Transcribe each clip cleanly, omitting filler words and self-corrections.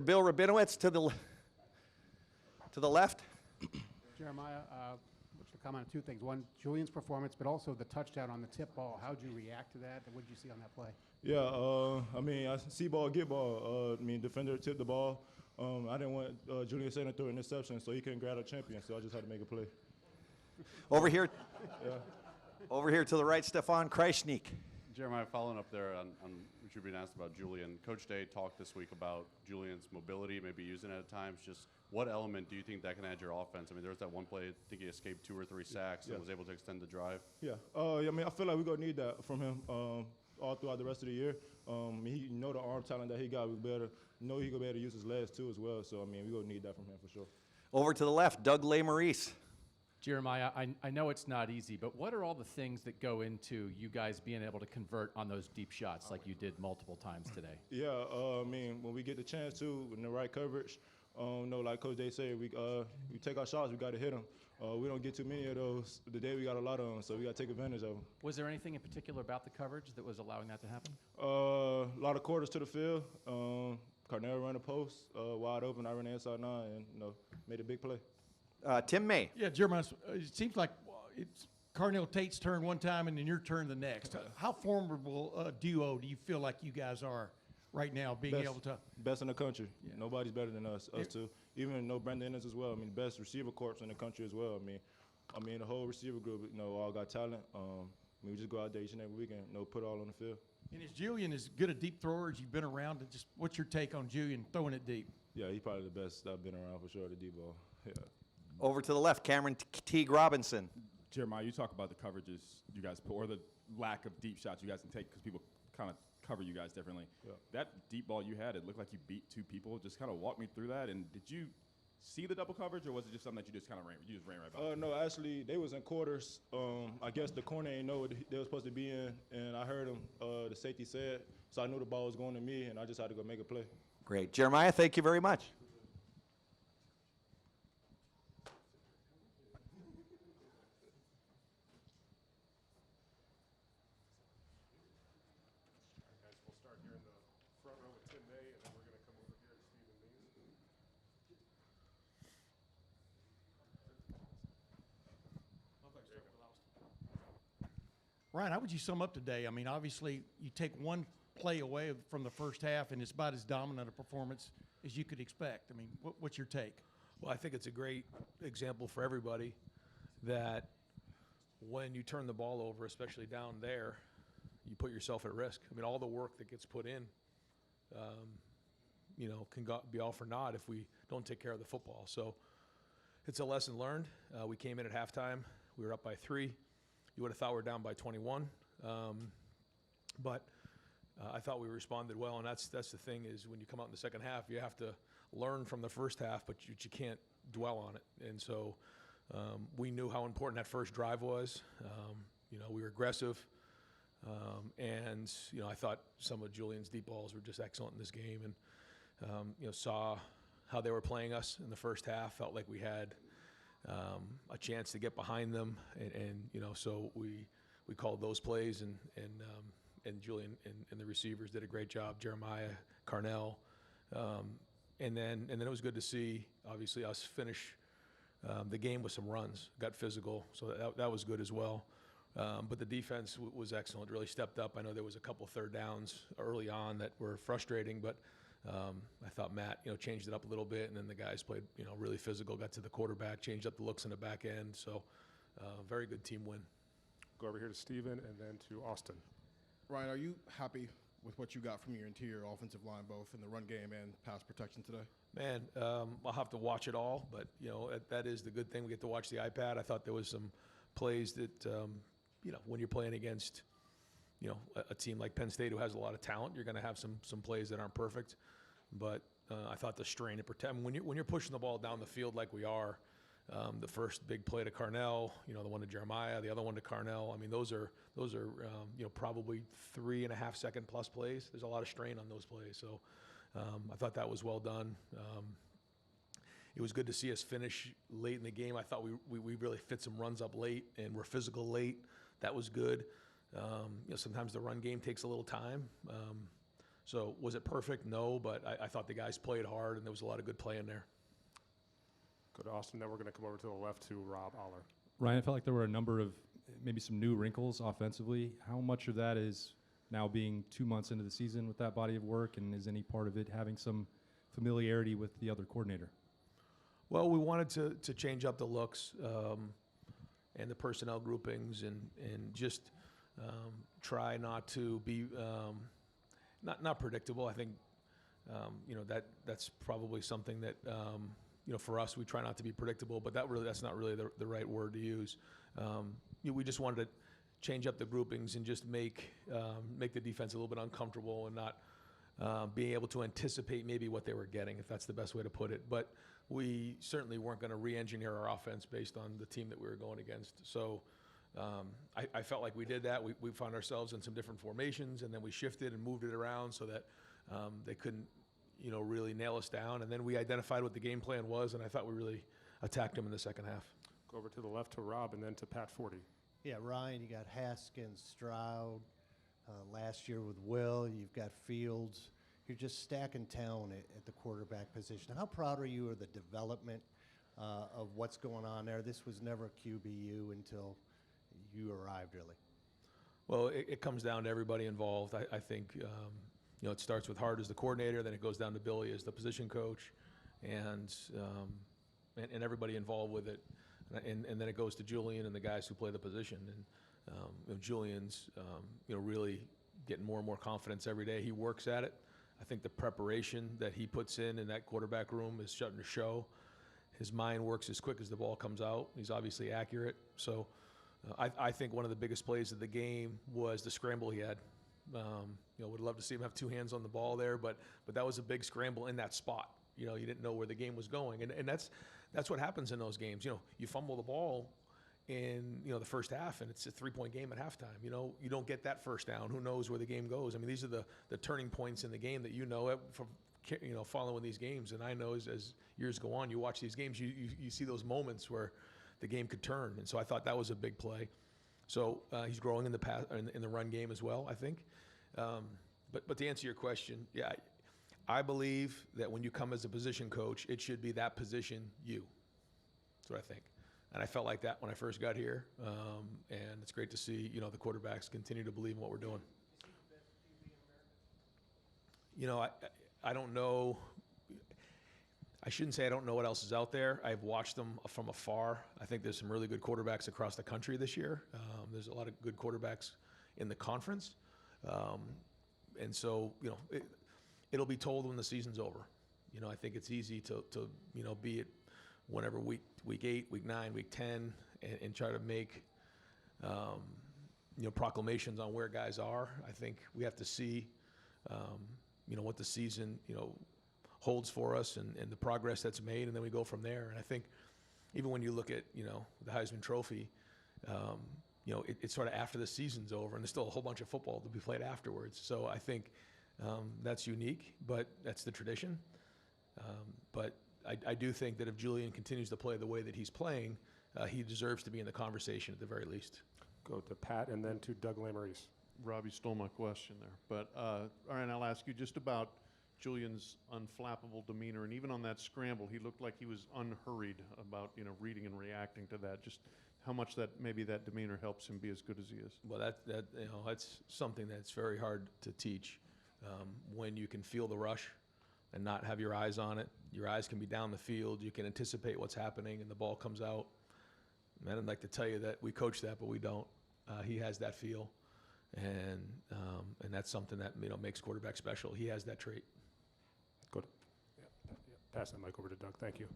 Bill Rabinowitz to the left. Jeremiah, what's the comment on two things? One, Julian's performance, but also the touchdown on the tip ball. How did you react to that? And what did you see on that play? Yeah, I mean, I see ball, get ball. I mean, defender tipped the ball. I didn't want Julian Sayin to throw an interception, so he couldn't grab a champion, so I just had to make a play. Over here to the right, Stefan Kreisnik. Jeremiah, following up there on what you've been asked about Julian, Coach Day talked this week about Julian's mobility, maybe using it at times. Just what element do you think that can add to your offense? I mean, there was that one play, I think he escaped 2 or 3 sacks and was able to extend the drive. Yeah, I mean, I feel like we're going to need that from him all throughout the rest of the year. He know the arm talent that he got. We better know he's going to be able to use his legs too as well. So, I mean, we're going to need that from him for sure. Over to the left, Doug LeMaurice. Jeremiah, I know it's not easy, but what are all the things that go into you guys being able to convert on those deep shots like you did multiple times today? Yeah, I mean, when we get the chance to, in the right coverage, like Coach Day said, we take our shots, we got to hit them. We don't get too many of those. Today we got a lot of them, so we got to take advantage of them. Was there anything in particular about the coverage that was allowing that to happen? A lot of quarters to the field. Carnell ran the post wide open. I ran the inside 9 and made a big play. Tim May. Yeah, Jeremiah, it seems like it's Carnell Tate's turn one time and then your turn the next. How formidable a duo do you feel like you guys are right now, being able to? Best in the country. Yeah. Nobody's better than us two. Even Brandon Ennis as well. I mean, best receiver corps in the country as well. I mean, the whole receiver group, all got talent. We just go out there each and every weekend, put it all on the field. And is Julian as good a deep thrower as you've been around? And just what's your take on Julian throwing it deep? Yeah, he's probably the best I've been around for sure, the deep ball. Yeah. Over to the left, Cameron Teague Robinson. Jeremiah, you talk about the coverages you guys put, or the lack of deep shots you guys can take because people kind of cover you guys differently. Yeah. That deep ball you had, it looked like you beat 2 people. Just kind of walk me through that. And did you see the double coverage, or was it just something that you just kind of ran right by? No, actually, they was in quarters. I guess the corner ain't know what they were supposed to be in, and I heard him, the safety said, so I knew the ball was going to me, and I just had to go make a play. Great. Jeremiah, thank you very much. Ryan, how would you sum up today? I mean, obviously, you take one play away from the first half, and it's about as dominant a performance as you could expect. I mean, what's your take? Well, I think it's a great example for everybody that when you turn the ball over, especially down there, you put yourself at risk. I mean, all the work that gets put in, can be all for naught if we don't take care of the football. So it's a lesson learned. We came in at halftime. We were up by 3. You would have thought we were down by 21, but I thought we responded well, and that's the thing is when you come out in the second half, you have to learn from the first half, but you can't dwell on it. And so we knew how important that first drive was. We were aggressive, and I thought some of Julian's deep balls were just excellent in this game, and saw how they were playing us in the first half. Felt like we had a chance to get behind them, and so we called those plays, and Julian and the receivers did a great job. Jeremiah, Carnell, and then it was good to see obviously us finish the game with some runs. Got physical, so that was good as well. But the defense was excellent. Really stepped up. I know there was a couple third downs early on that were frustrating, but I thought Matt, changed it up a little bit, and then the guys played, really physical, got to the quarterback, changed up the looks in the back end. So very good team win. Go over here to Steven and then to Austin. Ryan, are you happy with what you got from your interior offensive line, both in the run game and pass protection today? Man, I'll have to watch it all, but, that is the good thing. We get to watch the iPad. I thought there was some plays that, when you're playing against a team like Penn State who has a lot of talent, you're going to have some plays that aren't perfect. But I thought the strain and protect. When you're pushing the ball down the field like we are, the first big play to Carnell, the one to Jeremiah, the other one to Carnell. I mean, those are probably 3.5 second plus plays. There's a lot of strain on those plays. So I thought that was well done. It was good to see us finish late in the game. I thought we really fit some runs up late and were physical late. That was good. Sometimes the run game takes a little time. So was it perfect? No, but I thought the guys played hard, and there was a lot of good play in there. Go to Austin. Then we're going to come over to the left to Rob Aller. Ryan, I felt like there were a number of maybe some new wrinkles offensively. How much of that is now being 2 months into the season with that body of work, and is any part of it having some familiarity with the other coordinator? Well, we wanted to change up the looks and the personnel groupings and just try not to be not predictable. I think that's probably something that for us, we try not to be predictable, but that's not really the right word to use. We just wanted to change up the groupings and just make the defense a little bit uncomfortable and not being able to anticipate maybe what they were getting, if that's the best way to put it. But we certainly weren't going to re-engineer our offense based on the team that we were going against. So I felt like we did that. We found ourselves in some different formations, and then we shifted and moved it around so that they couldn't really nail us down. And then we identified what the game plan was, and I thought we really attacked them in the second half. Go over to the left to Rob, and then to Pat Forty. Yeah, Ryan, you got Haskins, Stroud, last year with Will, you've got Fields. You're just stacking talent at the quarterback position. How proud are you of the development of what's going on there? This was never a QBU until you arrived, really. Well, it comes down to everybody involved. I think, it starts with Hart as the coordinator, then it goes down to Billy as the position coach, and everybody involved with it. And then it goes to Julian and the guys who play the position. And Julian's, really getting more and more confidence every day. He works at it. I think the preparation that he puts in that quarterback room is starting to show. His mind works as quick as the ball comes out. He's obviously accurate. So I think one of the biggest plays of the game was the scramble he had. Would love to see him have two hands on the ball there, but that was a big scramble in that spot. You didn't know where the game was going. And that's what happens in those games. You fumble the ball in the first half, and it's a 3-point game at halftime. You don't get that first down. Who knows where the game goes? I mean, these are the turning points in the game that from following these games. And I know as years go on, you watch these games, you see those moments where the game could turn. And so I thought that was a big play. So he's growing in the run game as well, I think. But to answer your question, yeah, I believe that when you come as a position coach, it should be that position you. That's what I think. And I felt like that when I first got here. And it's great to see, the quarterbacks continue to believe in what we're doing. I don't know. I shouldn't say I don't know what else is out there. I've watched them from afar. I think there's some really good quarterbacks across the country this year. There's a lot of good quarterbacks in the conference. And so, it'll be told when the season's over. I think it's easy to be at whenever week 8, week 9, week 10, and try to make, proclamations on where guys are. I think we have to see, what the season, holds for us and the progress that's made, and then we go from there. And I think even when you look at, the Heisman Trophy, it's sort of after the season's over, and there's still a whole bunch of football to be played afterwards. So I think that's unique, but that's the tradition. But I do think that if Julian continues to play the way that he's playing, he deserves to be in the conversation at the very least. Go to Pat and then to Doug Lamarice. Robbie stole my question there. But, all right, I'll ask you just about Julian's unflappable demeanor. And even on that scramble, he looked like he was unhurried about, reading and reacting to that. Just how much maybe that demeanor helps him be as good as he is. Well, that's something that's very hard to teach. When you can feel the rush and not have your eyes on it, your eyes can be down the field. You can anticipate what's happening, and the ball comes out. Man, I'd like to tell you that we coach that, but we don't. He has that feel, and that's something that makes quarterback special. He has that trait. Good. Yeah. Pass that mic over to Doug. Thank you.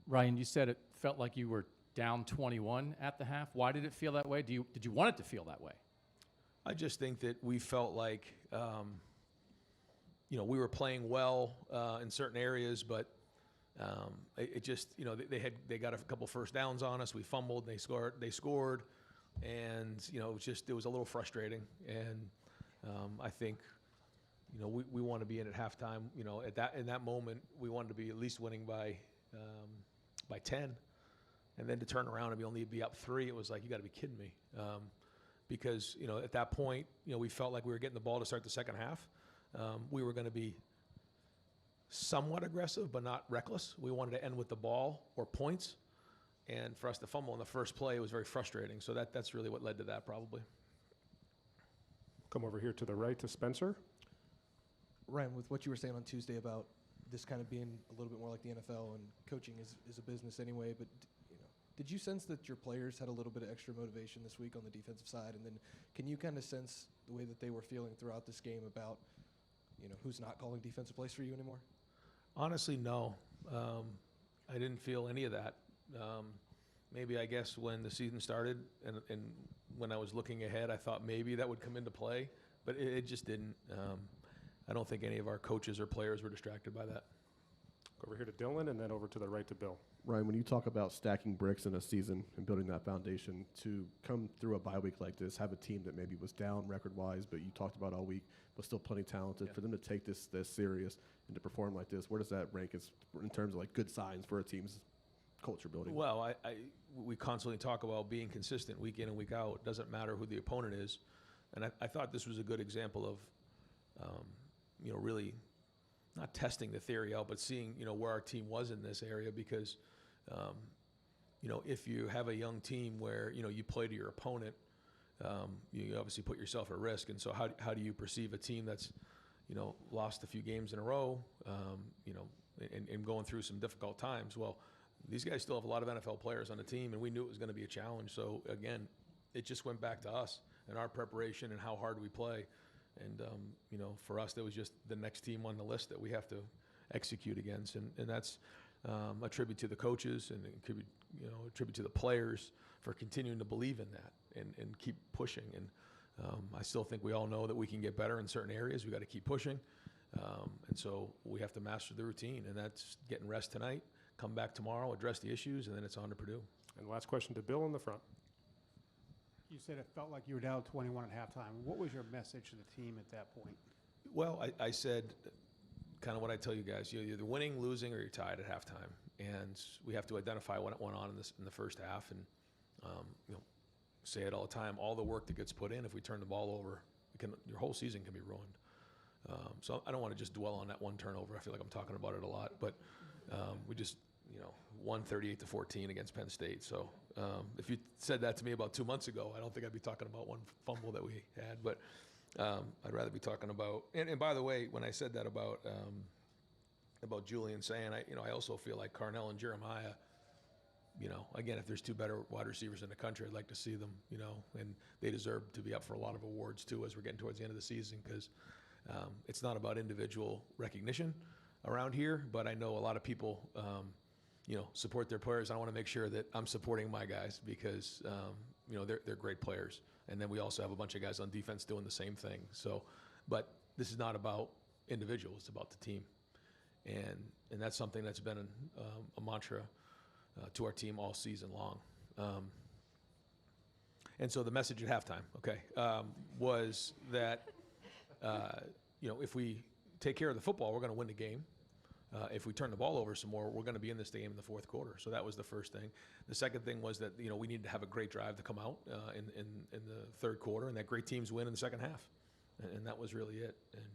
Ryan, you said it felt like you were down 21 at the half. Why did it feel that way? Did you want it to feel that way? I just think that we felt like, we were playing well in certain areas, but it just, they got a couple first downs on us. We fumbled, they scored, and it was a little frustrating. And I think, we want to be in at halftime. In that moment, we wanted to be at least winning by 10, and then to turn around and only be up 3, it was like, you got to be kidding me. because, you know, at that point, you know, we felt like we were getting the ball to start the second half. We were going to be somewhat aggressive, but not reckless. We wanted to end with the ball or points. And for us to fumble in the first play was very frustrating. So that's really what led to that, probably. Come over here to the right to Spencer. Ryan, with what you were saying on Tuesday about this kind of being a little bit more like the NFL and coaching is a business anyway, but you know, did you sense that your players had a little bit of extra motivation this week on the defensive side? And then can you kind of sense the way that they were feeling throughout this game about, you know, who's not calling defensive plays for you anymore? Honestly, no. I didn't feel any of that. Maybe, I guess, when the season started and when I was looking ahead, I thought maybe that would come into play, but it just didn't. I don't think any of our coaches or players were distracted by that. Go over here to Dylan and then over to the right to Bill. Ryan, when you talk about stacking bricks in a season and building that foundation, to come through a bye week like this, have a team that maybe was down record-wise, but you talked about all week, but still plenty talented, for them to take this serious and to perform like this, where does that rank in terms of like good signs for a team's culture building? Well, we constantly talk about being consistent week in and week out. It doesn't matter who the opponent is. And I thought this was a good example of, you know, really not testing the theory out, but seeing, you know, where our team was in this area because, you know, if you have a young team where, you know, you play to your opponent, you obviously put yourself at risk. And so how do you perceive a team that's, you know, lost a few games in a row, you know, and going through some difficult times? Well, these guys still have a lot of NFL players on the team, and we knew it was going to be a challenge. So, again, it just went back to us and our preparation and how hard we play. And, you know, for us, that was just the next team on the list that we have to execute against. And that's a tribute to the coaches and a tribute to the players for continuing to believe in that and keep pushing. And I still think we all know that we can get better in certain areas. We got to keep pushing. And so we have to master the routine, and that's getting rest tonight, come back tomorrow, address the issues, and then it's on to Purdue. And last question to Bill in the front. You said it felt like you were down 21 at halftime. What was your message to the team at that point? Well, I said kind of what I tell you guys. You're either winning, losing, or you're tied at halftime. And we have to identify what went on in the first half and, you know, say it all the time. All the work that gets put in, if we turn the ball over, your whole season can be ruined. So I don't want to just dwell on that one turnover. I feel like I'm talking about it a lot. But we just, you know, won 38-14 against Penn State. So if you said that to me about 2 months ago, I don't think I'd be talking about one fumble that we had. But I'd rather be talking about. And by the way, when I said that about Julian Sayin, I also feel like Carnell and Jeremiah. You know, again, if there's two better wide receivers in the country, I'd like to see them. You know, and they deserve to be up for a lot of awards too as we're getting towards the end of the season because it's not about individual recognition around here, but I know a lot of people, you know, support their players. I want to make sure that I'm supporting my guys because, you know, they're great players. And then we also have a bunch of guys on defense doing the same thing. So, but this is not about individuals, it's about the team. And that's something that's been a mantra to our team all season long. And so the message at halftime, was that, you know, if we take care of the football, we're going to win the game. If we turn the ball over some more, we're going to be in this game in the fourth quarter. So that was the first thing. The second thing was that, you know, we needed to have a great drive to come out in the third quarter, and that great teams win in the second half. And that was really it. And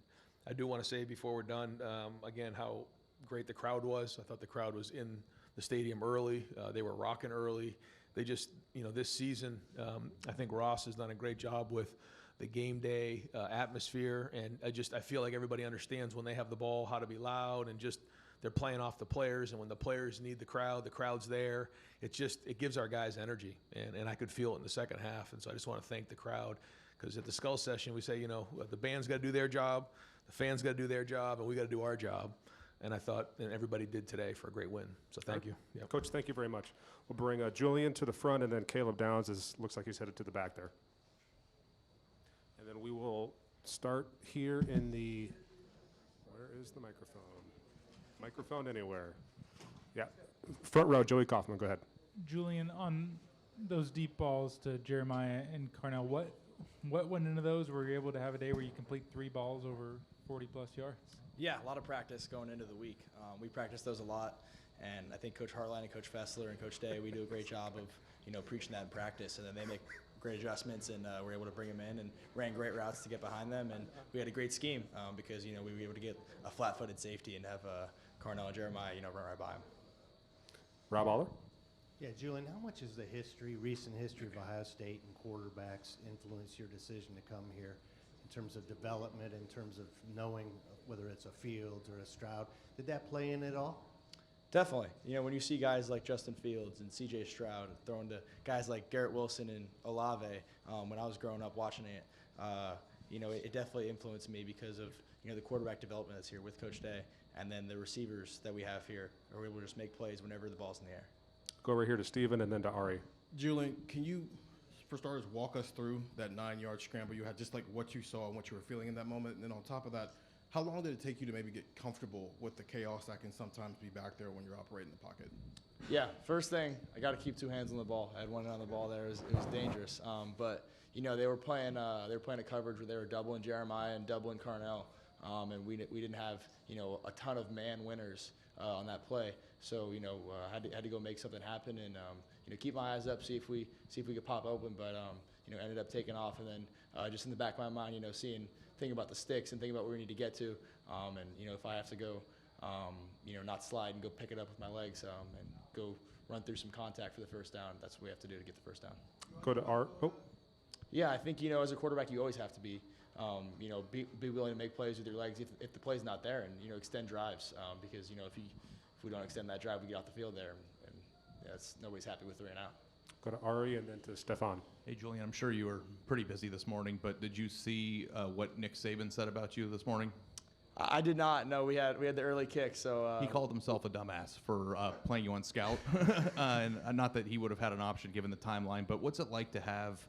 I do want to say before we're done, again, how great the crowd was. I thought the crowd was in the stadium early. They were rocking early. They just, you know, this season, I think Ross has done a great job with the game day atmosphere, and I feel like everybody understands when they have the ball how to be loud, and just they're playing off the players, and when the players need the crowd's there. It gives our guys energy, and I could feel it in the second half, and so I just want to thank the crowd, because at the Skull Session we say, you know, the band's got to do their job, the fans got to do their job, and we got to do our job, and I thought and everybody did today for a great win, so thank you. Yep. Coach, thank you very much. We'll bring Julian to the front, and then Caleb Downs looks like he's headed to the back there. And then we will start here in the, where is the microphone? Microphone anywhere. Yeah, front row, Joey Kaufman, go ahead. Julian, on those deep balls to Jeremiah and Carnell, what went into those? Were you able to have a day where you complete 3 balls over 40-plus yards? Yeah, a lot of practice going into the week. We practice those a lot, and I think Coach Hartline and Coach Fessler and Coach Day, we do a great job of, you know, preaching that in practice, and then they make great adjustments, and we were able to bring them in and ran great routes to get behind them, and we had a great scheme because we were able to get a flat-footed safety and have Carnell and Jeremiah run right by him. Rob Aller? Yeah, Julian, how much is the recent history of Ohio State and quarterbacks influence your decision to come here in terms of development, in terms of knowing whether it's a Fields or a Stroud? Did that play in at all? Definitely. When you see guys like Justin Fields and C.J. Stroud throwing to guys like Garrett Wilson and Olave, when I was growing up watching it, it definitely influenced me because of the quarterback development that's here with Coach Day, and then the receivers that we have here are able to just make plays whenever the ball's in the air. Go over here to Steven and then to Ari. Julian, can you, for starters, walk us through that 9-yard scramble you had, just like what you saw and what you were feeling in that moment? And then on top of that, how long did it take you to maybe get comfortable with the chaos that can sometimes be back there when you're operating the pocket? Yeah, first thing, I got to keep 2 hands on the ball. I had one hand on the ball there. It was dangerous. But they were playing a coverage where they were doubling Jeremiah and doubling Carnell, and we didn't have a ton of man winners on that play. So had to go make something happen and keep my eyes up, see if we could pop open. But ended up taking off, and then just in the back of my mind, thinking about the sticks and thinking about where we need to get to, and if I have to go, not slide and go pick it up with my legs, and go run through some contact for the first down. That's what we have to do to get the first down. Go to Art. Oh. Yeah, I think as a quarterback, you always have to be, be willing to make plays with your legs if the play's not there, and extend drives, because if we don't extend that drive, we get off the field there, and nobody's happy with 3 and out. Go to Ari and then to Stefan. Hey, Julian, I'm sure you were pretty busy this morning, but did you see what Nick Saban said about you this morning? I did not. No, we had the early kick, so. He called himself a dumbass for playing you on scout, and not that he would have had an option given the timeline, but what's it like to have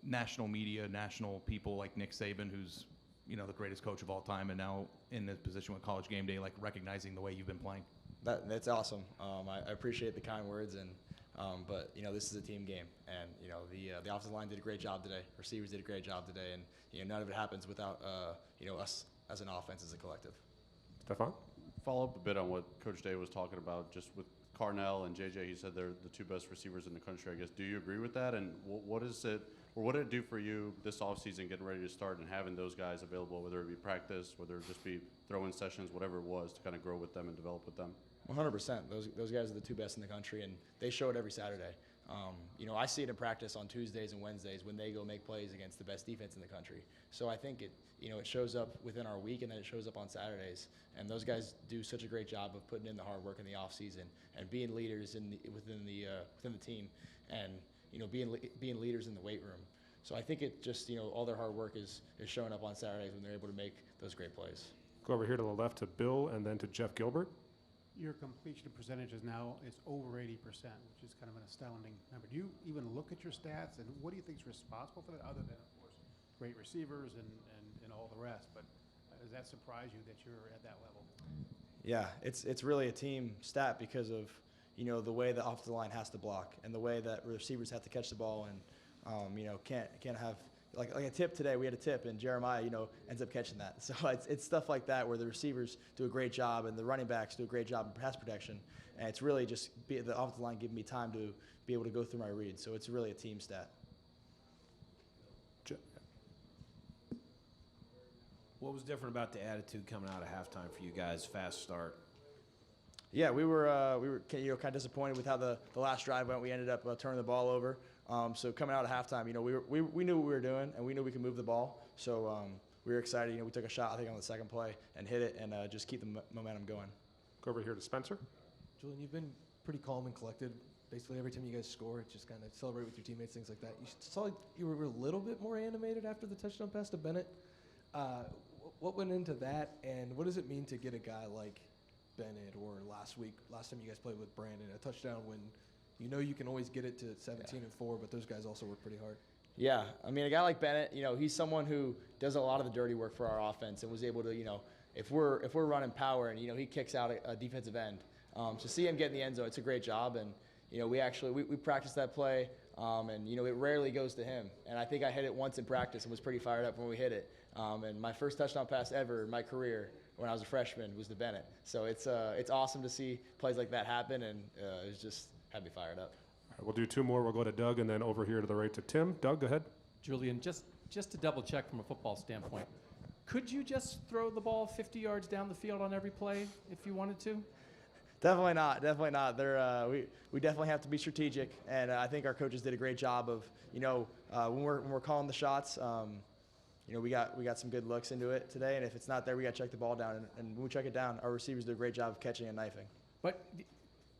national media, national people like Nick Saban, who's the greatest coach of all time, and now in this position with College Game Day, like recognizing the way you've been playing? That's awesome. I appreciate the kind words, and but this is a team game, and the offensive line did a great job today. Receivers did a great job today, and none of it happens without us as an offense, as a collective. Stefan? Follow up a bit on what Coach Day was talking about, just with Carnell and JJ. He said they're the 2 best receivers in the country. I guess, do you agree with that? And what is it, or what did it do for you this offseason, getting ready to start and having those guys available, whether it be practice, whether it just be throw-in sessions, whatever it was, to kind of grow with them and develop with them? 100%. Those guys are the 2 best in the country, and they show it every Saturday. I see it in practice on Tuesdays and Wednesdays when they go make plays against the best defense in the country. So I think it shows up within our week, and then it shows up on Saturdays. And those guys do such a great job of putting in the hard work in the off season and being leaders within the team, and being leaders in the weight room. So I think it just all their hard work is showing up on Saturdays when they're able to make those great plays. Go over here to the left to Bill and then to Jeff Gilbert. Your completion percentage is over 80%, which is kind of an astounding number. Do you even look at your stats, and what do you think is responsible for that, other than, of course, great receivers and all the rest? But does that surprise you that you're at that level? Yeah, it's really a team stat because of the way the offensive line has to block and the way that receivers have to catch the ball, and can't have like a tip today. We had a tip, and Jeremiah ends up catching that. So it's stuff like that where the receivers do a great job and the running backs do a great job in pass protection, and it's really just the offensive line giving me time to be able to go through my reads. So it's really a team stat. What was different about the attitude coming out of halftime for you guys? Fast start. Yeah, we were kind of disappointed with how the last drive went. We ended up turning the ball over. So coming out of halftime, we knew what we were doing, and we knew we could move the ball. So we were excited. We took a shot, I think, on the second play and hit it, and just keep the momentum going. Go over here to Spencer. Julian, you've been pretty calm and collected. Basically, every time you guys score, it's just kind of celebrate with your teammates, things like that. You saw like you were a little bit more animated after the touchdown pass to Bennett. What went into that, and what does it mean to get a guy like Bennett, or last time you guys played with Brandon, a touchdown when you can always get it to 17-4, but those guys also work pretty hard? Yeah, I mean, a guy like Bennett, he's someone who does a lot of the dirty work for our offense and was able to, if we're running power and he kicks out a defensive end, to see him get in the end zone, it's a great job. And we practiced that play, and it rarely goes to him. And I think I hit it once in practice and was pretty fired up when we hit it. And my first touchdown pass ever in my career when I was a freshman was to Bennett. So it's awesome to see plays like that happen, and it's just had me fired up. We'll do two more. We'll go to Doug and then over here to the right to Tim. Doug, go ahead. Julian, just to double check from a football standpoint, could you just throw the ball 50 yards down the field on every play if you wanted to? Definitely not. Definitely not. We definitely have to be strategic, and I think our coaches did a great job of, when we're calling the shots, we got some good looks into it today, and if it's not there, we got to check the ball down, and when we check it down, our receivers do a great job of catching and knifing. But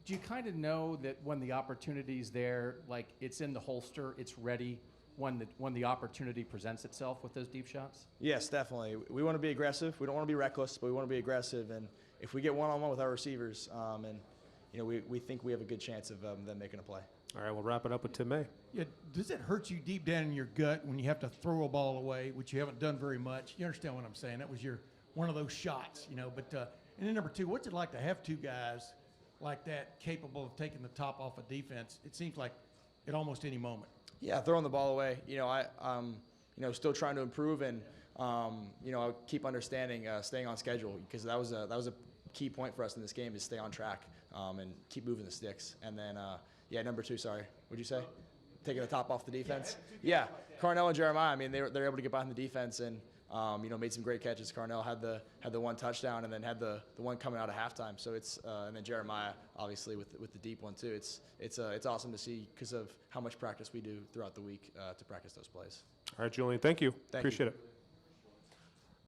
do you kind of know that when the opportunity's there, like it's in the holster, it's ready when the opportunity presents itself with those deep shots? Yes, definitely. We want to be aggressive. We don't want to be reckless, but we want to be aggressive, and if we get one-on-one with our receivers, we think we have a good chance of them making a play. All right, we'll wrap it up with Tim May. Yeah, does it hurt you deep down in your gut when you have to throw a ball away, which you haven't done very much? You understand what I'm saying? That was one of those shots, But and then number two, what's it like to have two guys like that capable of taking the top off of defense? It seems like at almost any moment. Yeah, throwing the ball away. Still trying to improve, and I keep understanding staying on schedule, because that was a key point for us in this game, is stay on track and keep moving the sticks. And then number two, sorry, what'd you say? Taking the top off the defense. Yeah, Carnell and Jeremiah. I mean, they're able to get behind the defense and made some great catches. Carnell had the one touchdown, and then had the one coming out of halftime. So it's and then Jeremiah obviously with the deep one too. It's awesome to see because of how much practice we do throughout the week to practice those plays. All right, Julian, thank you. Thank Appreciate you. it.